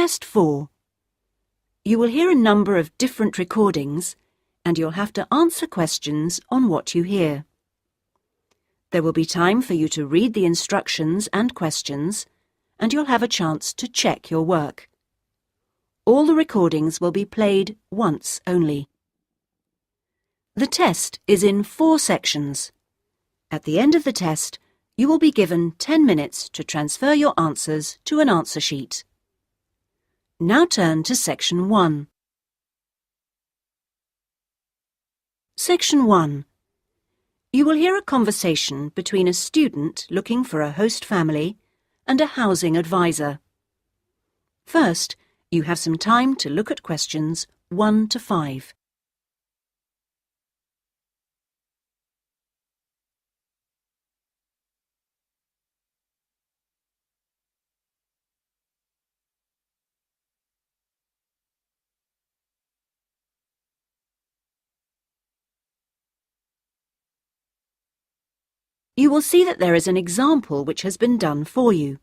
Test 4. You will hear a number of different recordings and you'll have to answer questions on what you hear. There will be time for you to read the instructions and questions, and you'll have a chance to check your work. All the recordings will be played once only. The test is in 4 sections. At the end of the test, you will be given 10 minutes to transfer your answers to an answer sheet. Now turn to Section 1. Section 1. You will hear a conversation between a student looking for a host family and a housing advisor. First, you have some time to look at questions 1 to 5. You will see that there is an example which has been done for you.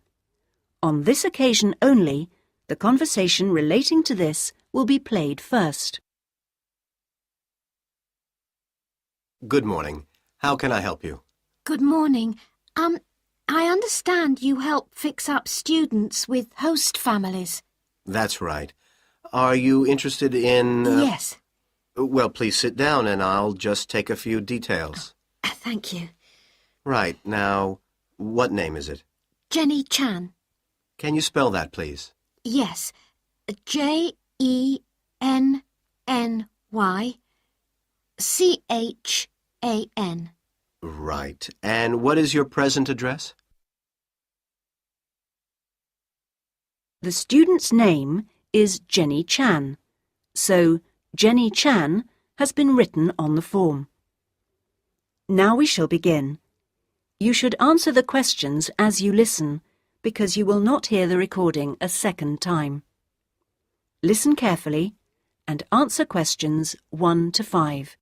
On this occasion only, the conversation relating to this will be played first. Good morning. How can I help you? Good morning. I understand you help fix up students with host families. That's right. Are you interested in... Yes. Well, please sit down and I'll just take a few details. Thank you. Right. Now, what name is it? Jenny Chan. Can you spell that, please? Yes. Jenny Chan. Right. And what is your present address? The student's name is Jenny Chan, so Jenny Chan has been written on the form. Now we shall begin. You should answer the questions as you listen, because you will not hear the recording a second time. Listen carefully and answer questions 1 to 5.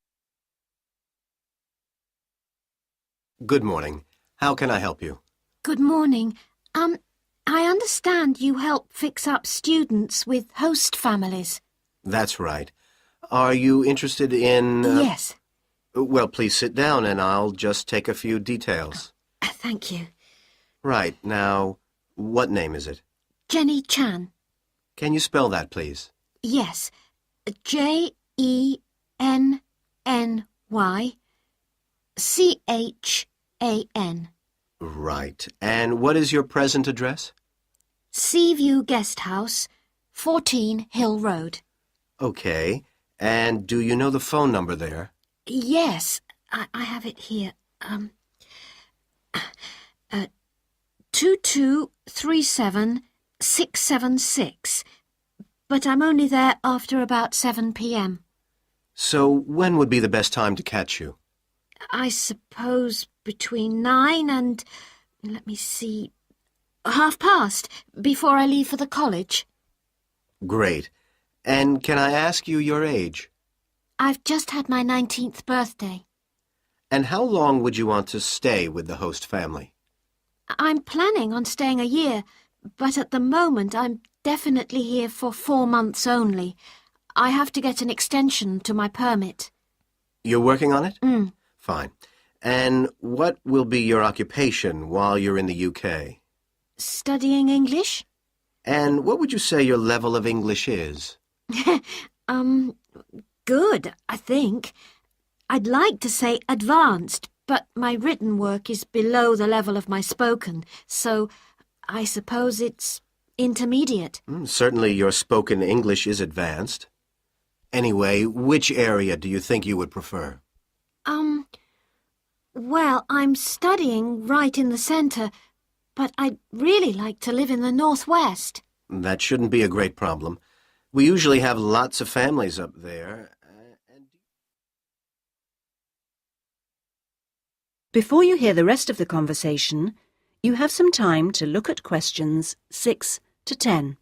Good morning. How can I help you? Good morning. I understand you help fix up students with host families. That's right. Are you interested in... Yes. Well, please sit down and I'll just take a few details. Thank you. Right. Now, what name is it? Jenny Chan. Can you spell that, please? Yes. Jenny. Chan. Right. And what is your present address? Seaview Guest House, 14 Hill Road. Okay. And do you know the phone number there? Yes, I have it here. 2237676. But I'm only there after about 7 p.m. So when would be the best time to catch you? I suppose between 9 and, let me see, past, before I leave for the college. Great. And can I ask you your age? I've just had my 19th birthday. And how long would you want to stay with the host family? I'm planning on staying a year, but at the moment I'm definitely here for 4 months only. I have to get an extension to my permit. You're working on it? Mm. Fine. And what will be your occupation while you're in the UK? Studying English? And what would you say your level of English is? Good, I think. I'd like to say advanced, but my written work is below the level of my spoken, so I suppose it's intermediate. Certainly your spoken English is advanced. Anyway, which area do you think you would prefer? Well, I'm studying right in the centre, but I'd really like to live in the northwest. That shouldn't be a great problem. We usually have lots of families up there. Before you hear the rest of the conversation, you have some time to look at questions 6 to 10.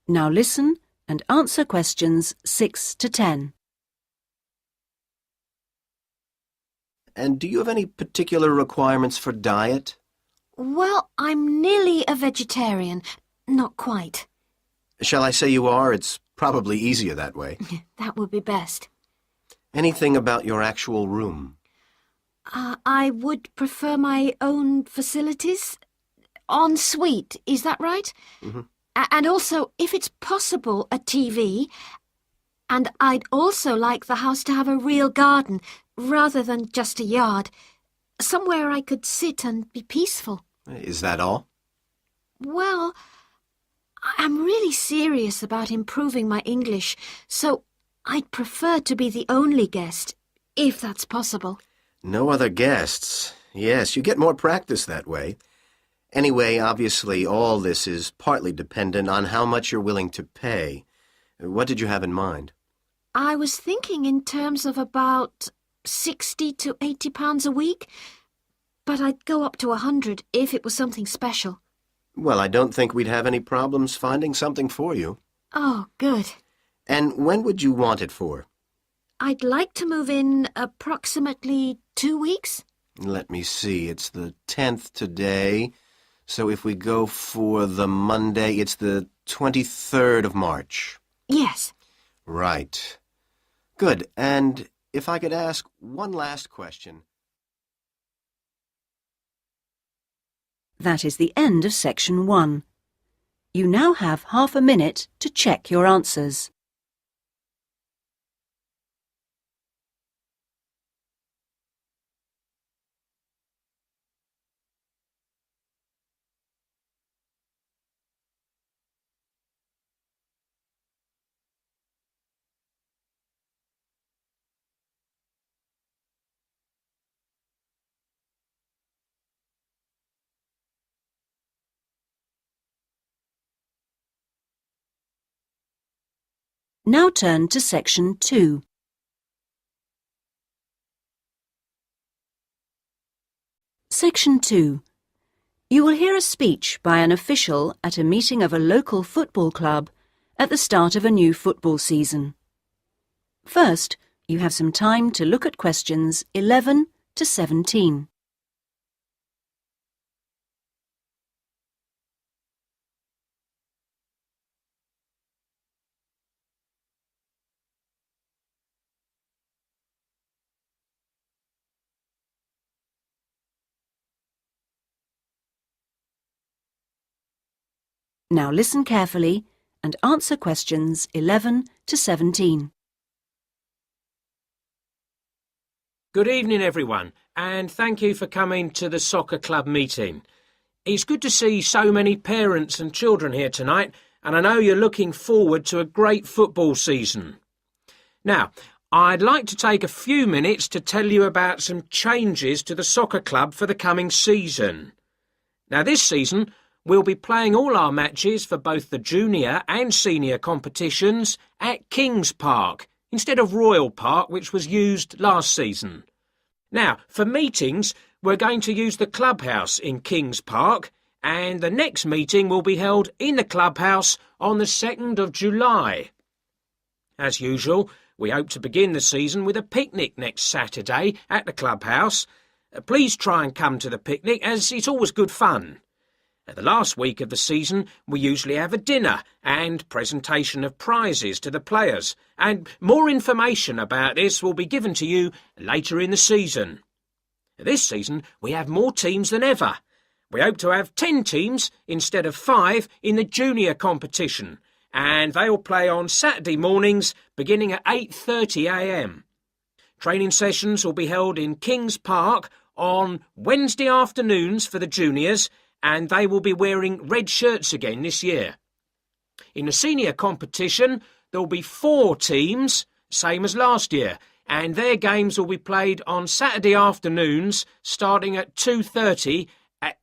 Now listen and answer questions 6 to 10. And do you have any particular requirements for diet? Well, I'm nearly a vegetarian. Not quite. Shall I say you are? It's probably easier that way. That would be best. Anything about your actual room? I would prefer my own facilities. En suite, is that right? Mm-hmm. And also, if it's possible, a TV. And I'd also like the house to have a real garden, rather than just a yard. Somewhere I could sit and be peaceful. Is that all? Well, I'm really serious about improving my English, so I'd prefer to be the only guest, if that's possible. No other guests. Yes, you get more practice that way. Anyway, obviously, all this is partly dependent on how much you're willing to pay. What did you have in mind? I was thinking in terms of about £60 to £80 a week, but I'd go up to 100 if it was something special. Well, I don't think we'd have any problems finding something for you. Oh, good. And when would you want it for? I'd like to move in approximately 2 weeks. Let me see, it's the 10th today, so if we go for the Monday, it's the 23rd of March. Yes. Right. Good, and if I could ask one last question. That is the end of section 1. You now have half a minute to check your answers. Now turn to section 2. Section 2. You will hear a speech by an official at a meeting of a local football club at the start of a new football season. First, you have some time to look at questions 11 to 17. Now listen carefully and answer questions 11 to 17. Good evening, everyone, and thank you for coming to the soccer club meeting. It's good to see so many parents and children here tonight, and I know you're looking forward to a great football season. Now, I'd like to take a few minutes to tell you about some changes to the soccer club for the coming season. Now, this season, we'll be playing all our matches for both the junior and senior competitions at Kings Park, instead of Royal Park, which was used last season. Now, for meetings, we're going to use the clubhouse in Kings Park, and the next meeting will be held in the clubhouse on the 2nd of July. As usual, we hope to begin the season with a picnic next Saturday at the clubhouse. Please try and come to the picnic, as it's always good fun. At the last week of the season, we usually have a dinner and presentation of prizes to the players, and more information about this will be given to you later in the season. This season, we have more teams than ever. We hope to have 10 teams instead of 5 in the junior competition, and they'll play on Saturday mornings beginning at 8:30 a.m. Training sessions will be held in Kings Park on Wednesday afternoons for the juniors, and they will be wearing red shirts again this year. In the senior competition, there will be 4 teams, same as last year, and their games will be played on Saturday afternoons starting at 2:30. It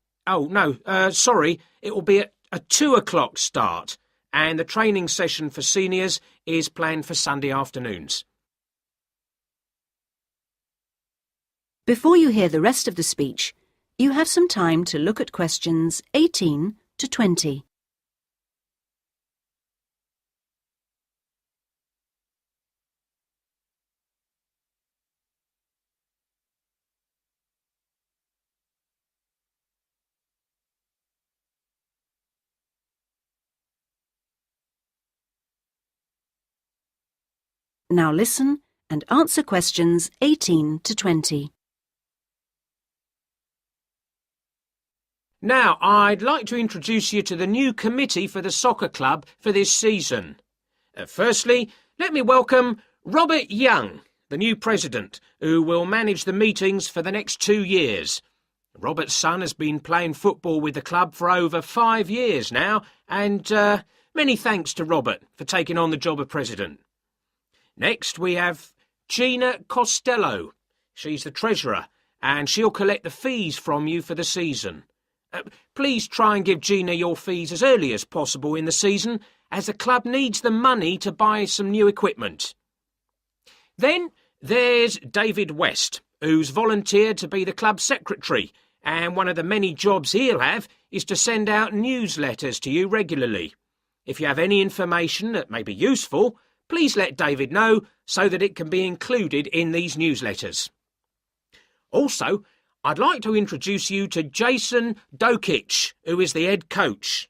will be at a 2 o'clock start, and the training session for seniors is planned for Sunday afternoons. Before you hear the rest of the speech, you have some time to look at questions 18 to 20. Now listen and answer questions 18 to 20. Now, I'd like to introduce you to the new committee for the soccer club for this season. Firstly, let me welcome Robert Young, the new president, who will manage the meetings for the next 2 years. Robert's son has been playing football with the club for over 5 years now, and many thanks to Robert for taking on the job of president. Next, we have Gina Costello. She's the treasurer, and she'll collect the fees from you for the season. Please try and give Gina your fees as early as possible in the season, as the club needs the money to buy some new equipment. Then there's David West, who's volunteered to be the club secretary, and one of the many jobs he'll have is to send out newsletters to you regularly. If you have any information that may be useful, please let David know so that it can be included in these newsletters. Also, I'd like to introduce you to Jason Dokic, who is the head coach.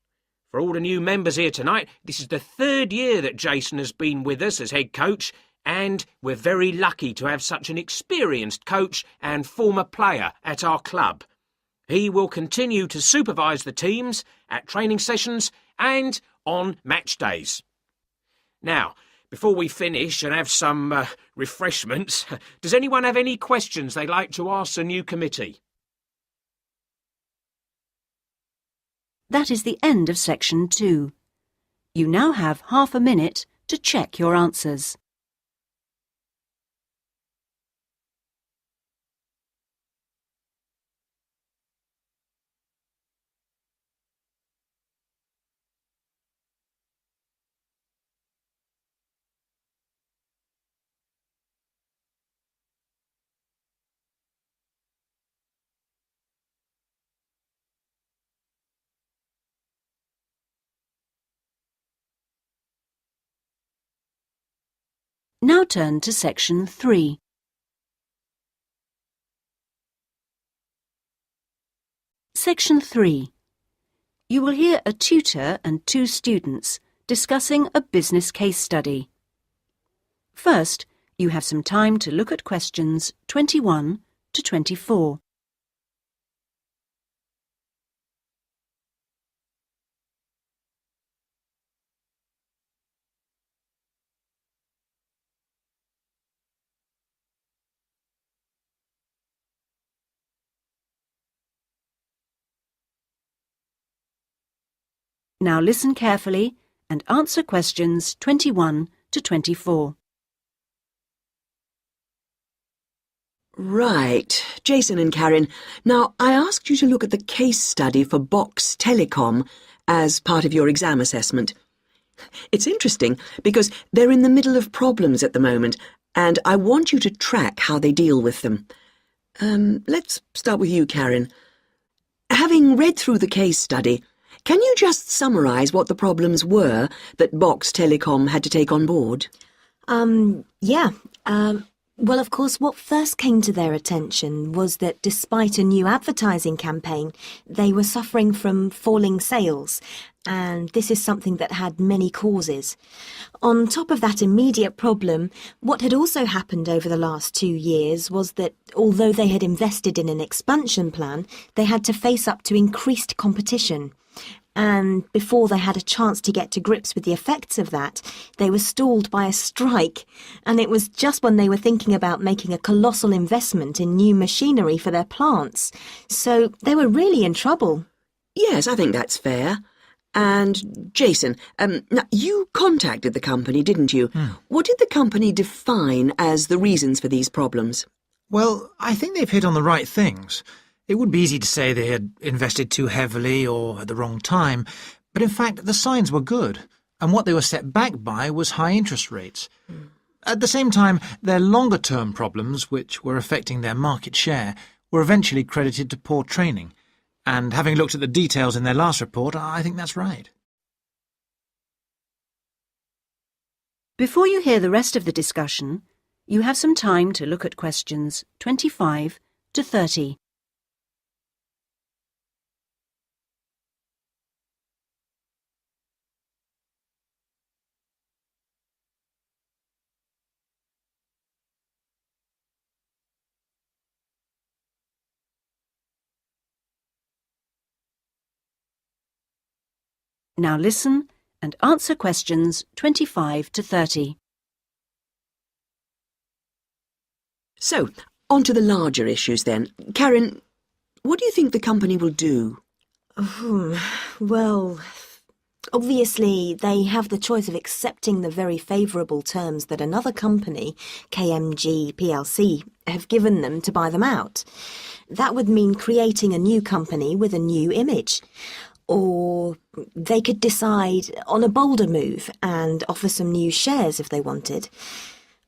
For all the new members here tonight, this is the 3rd year that Jason has been with us as head coach, and we're very lucky to have such an experienced coach and former player at our club. He will continue to supervise the teams at training sessions and on match days. Now, before we finish and have some refreshments, does anyone have any questions they'd like to ask the new committee? That is the end of section 2. You now have half a minute to check your answers. Now turn to section 3. Section 3. You will hear a tutor and 2 students discussing a business case study. First, you have some time to look at questions 21 to 24. Now listen carefully and answer questions 21 to 24. Right, Jason and Karen. Now, I asked you to look at the case study for Box Telecom as part of your exam assessment. It's interesting because they're in the middle of problems at the moment, and I want you to track how they deal with them. Let's start with you, Karen. Having read through the case study, can you just summarise what the problems were that Box Telecom had to take on board? Well, of course, what first came to their attention was that despite a new advertising campaign, they were suffering from falling sales, and this is something that had many causes. On top of that immediate problem, what had also happened over the last 2 years was that although they had invested in an expansion plan, they had to face up to increased competition. And before they had a chance to get to grips with the effects of that, they were stalled by a strike. And it was just when they were thinking about making a colossal investment in new machinery for their plants. So they were really in trouble. Yes, I think that's fair. And, Jason, now you contacted the company, didn't you? What did the company define as the reasons for these problems? Well, I think they've hit on the right things. It would be easy to say they had invested too heavily or at the wrong time, but in fact the signs were good, and what they were set back by was high interest rates. At the same time, their longer-term problems, which were affecting their market share, were eventually credited to poor training. And having looked at the details in their last report, I think that's right. Before you hear the rest of the discussion, you have some time to look at questions 25 to 30. Now listen and answer questions 25 to 30. So, on to the larger issues then. Karen, what do you think the company will do? Well, obviously they have the choice of accepting the very favourable terms that another company, KMG plc, have given them to buy them out. That would mean creating a new company with a new image. Or they could decide on a bolder move and offer some new shares if they wanted.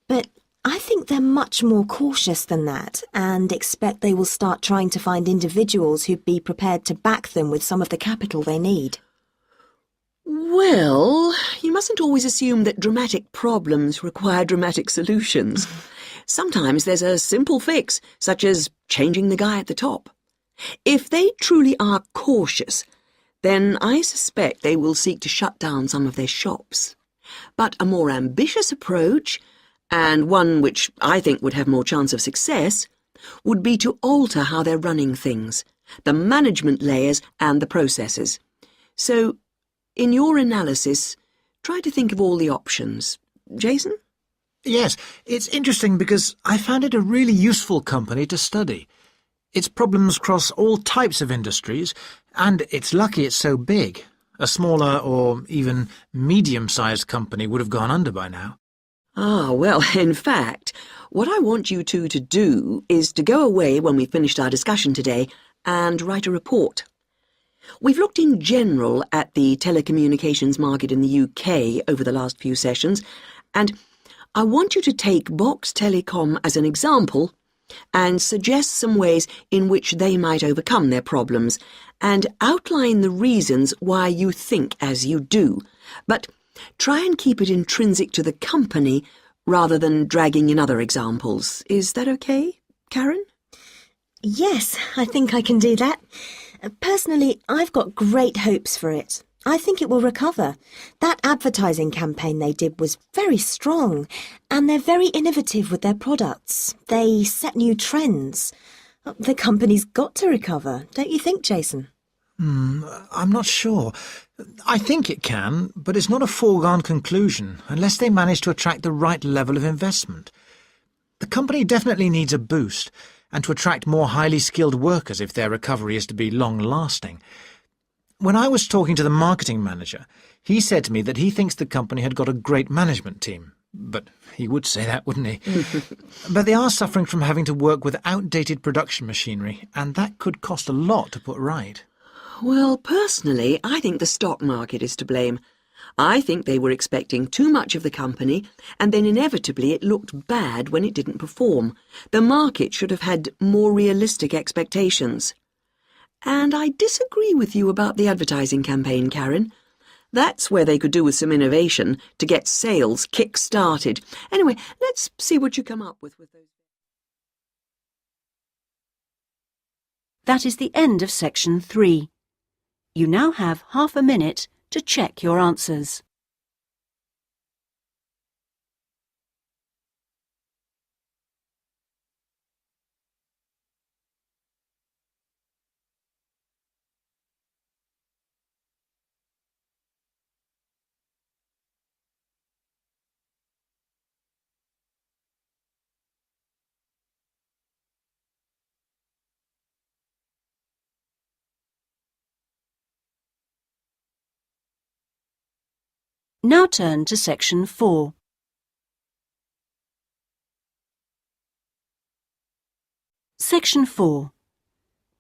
But I think they're much more cautious than that and expect they will start trying to find individuals who'd be prepared to back them with some of the capital they need. Well, you mustn't always assume that dramatic problems require dramatic solutions. Sometimes there's a simple fix, such as changing the guy at the top. If they truly are cautious, then I suspect they will seek to shut down some of their shops. But a more ambitious approach, and one which I think would have more chance of success, would be to alter how they're running things, the management layers and the processes. So, in your analysis, try to think of all the options. Jason? Yes, it's interesting because I found it a really useful company to study. Its problems cross all types of industries, and it's lucky it's so big. A smaller or even medium-sized company would have gone under by now. Ah, well, in fact, what I want you two to do is to go away when we've finished our discussion today and write a report. We've looked in general at the telecommunications market in the UK over the last few sessions, and I want you to take Box Telecom as an example and suggest some ways in which they might overcome their problems, and outline the reasons why you think as you do. But try and keep it intrinsic to the company rather than dragging in other examples. Is that okay, Karen? Yes, I think I can do that. Personally, I've got great hopes for it. I think it will recover. That advertising campaign they did was very strong, and they're very innovative with their products. They set new trends. The company's got to recover, don't you think, Jason? I'm not sure. I think it can, but it's not a foregone conclusion unless they manage to attract the right level of investment. The company definitely needs a boost, and to attract more highly skilled workers if their recovery is to be long-lasting. When I was talking to the marketing manager, he said to me that he thinks the company had got a great management team. But he would say that, wouldn't he? But they are suffering from having to work with outdated production machinery, and that could cost a lot to put right. Well, personally, I think the stock market is to blame. I think they were expecting too much of the company, and then inevitably it looked bad when it didn't perform. The market should have had more realistic expectations. And I disagree with you about the advertising campaign, Karen. That's where they could do with some innovation to get sales kick-started. Anyway, let's see what you come up with those. That is the end of section 3. You now have half a minute to check your answers. Now turn to section 4. Section 4.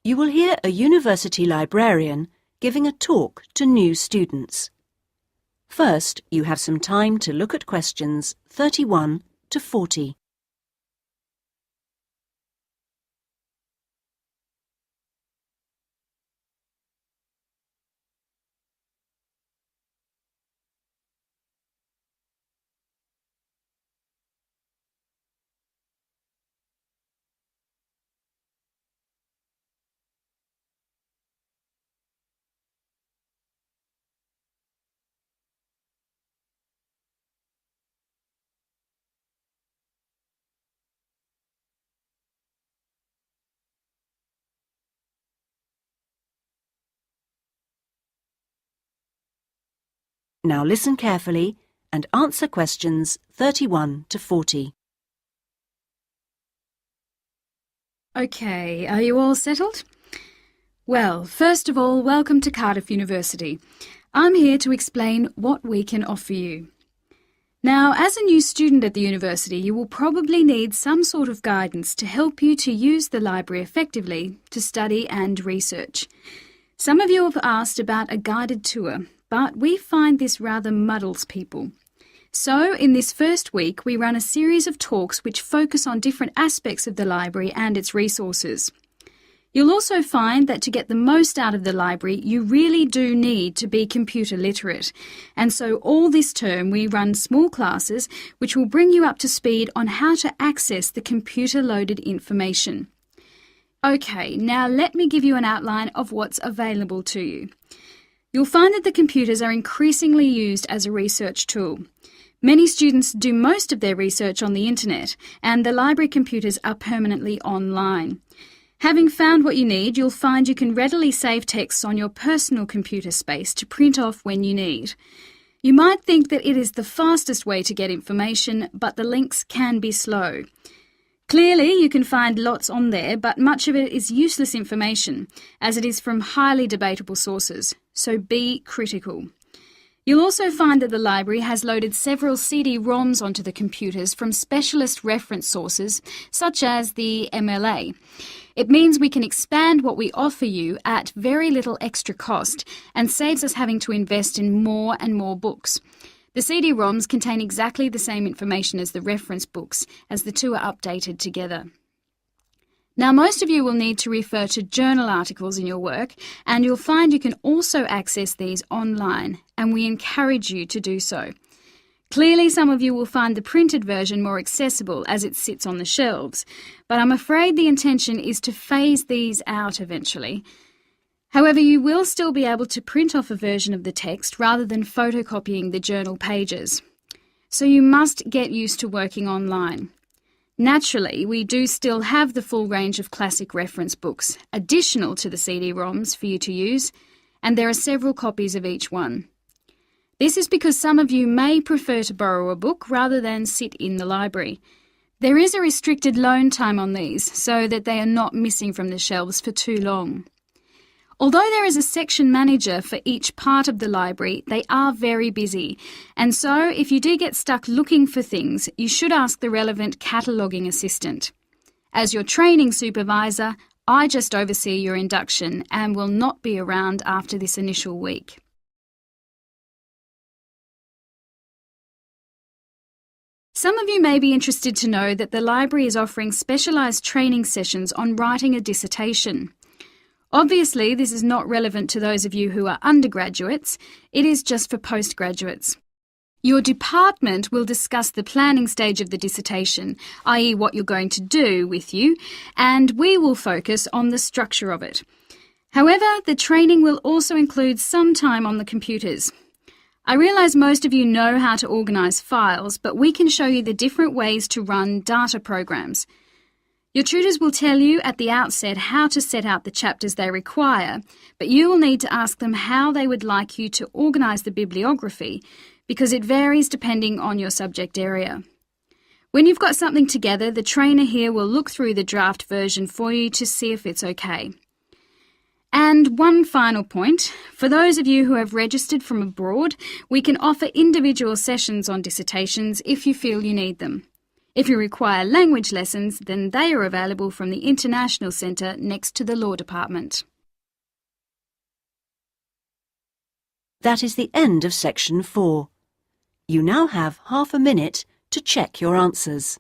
You will hear a university librarian giving a talk to new students. First, you have some time to look at questions 31 to 40. Now listen carefully and answer questions 31 to 40. OK, are you all settled? Well, first of all, welcome to Cardiff University. I'm here to explain what we can offer you. Now, as a new student at the university, you will probably need some sort of guidance to help you to use the library effectively to study and research. Some of you have asked about a guided tour, but we find this rather muddles people. So, in this first week, we run a series of talks which focus on different aspects of the library and its resources. You'll also find that to get the most out of the library, you really do need to be computer literate. And so all this term we run small classes which will bring you up to speed on how to access the computer-loaded information. OK, now let me give you an outline of what's available to you. You'll find that the computers are increasingly used as a research tool. Many students do most of their research on the internet, and the library computers are permanently online. Having found what you need, you'll find you can readily save texts on your personal computer space to print off when you need. You might think that it is the fastest way to get information, but the links can be slow. Clearly, you can find lots on there, but much of it is useless information, as it is from highly debatable sources, so be critical. You'll also find that the library has loaded several CD-ROMs onto the computers from specialist reference sources, such as the MLA. It means we can expand what we offer you at very little extra cost and saves us having to invest in more and more books. The CD-ROMs contain exactly the same information as the reference books, as the two are updated together. Now, most of you will need to refer to journal articles in your work, and you'll find you can also access these online, and we encourage you to do so. Clearly, some of you will find the printed version more accessible as it sits on the shelves, but I'm afraid the intention is to phase these out eventually. However, you will still be able to print off a version of the text rather than photocopying the journal pages. So you must get used to working online. Naturally, we do still have the full range of classic reference books, additional to the CD-ROMs for you to use, and there are several copies of each one. This is because some of you may prefer to borrow a book rather than sit in the library. There is a restricted loan time on these so that they are not missing from the shelves for too long. Although there is a section manager for each part of the library, they are very busy, and so if you do get stuck looking for things, you should ask the relevant cataloguing assistant. As your training supervisor, I just oversee your induction and will not be around after this initial week. Some of you may be interested to know that the library is offering specialised training sessions on writing a dissertation. Obviously, this is not relevant to those of you who are undergraduates, it is just for postgraduates. Your department will discuss the planning stage of the dissertation, i.e. what you're going to do with you, and we will focus on the structure of it. However, the training will also include some time on the computers. I realise most of you know how to organise files, but we can show you the different ways to run data programs. Your tutors will tell you at the outset how to set out the chapters they require, but you will need to ask them how they would like you to organise the bibliography, because it varies depending on your subject area. When you've got something together, the trainer here will look through the draft version for you to see if it's okay. And one final point, for those of you who have registered from abroad, we can offer individual sessions on dissertations if you feel you need them. If you require language lessons, then they are available from the International Centre next to the Law Department. That is the end of section 4. You now have half a minute to check your answers.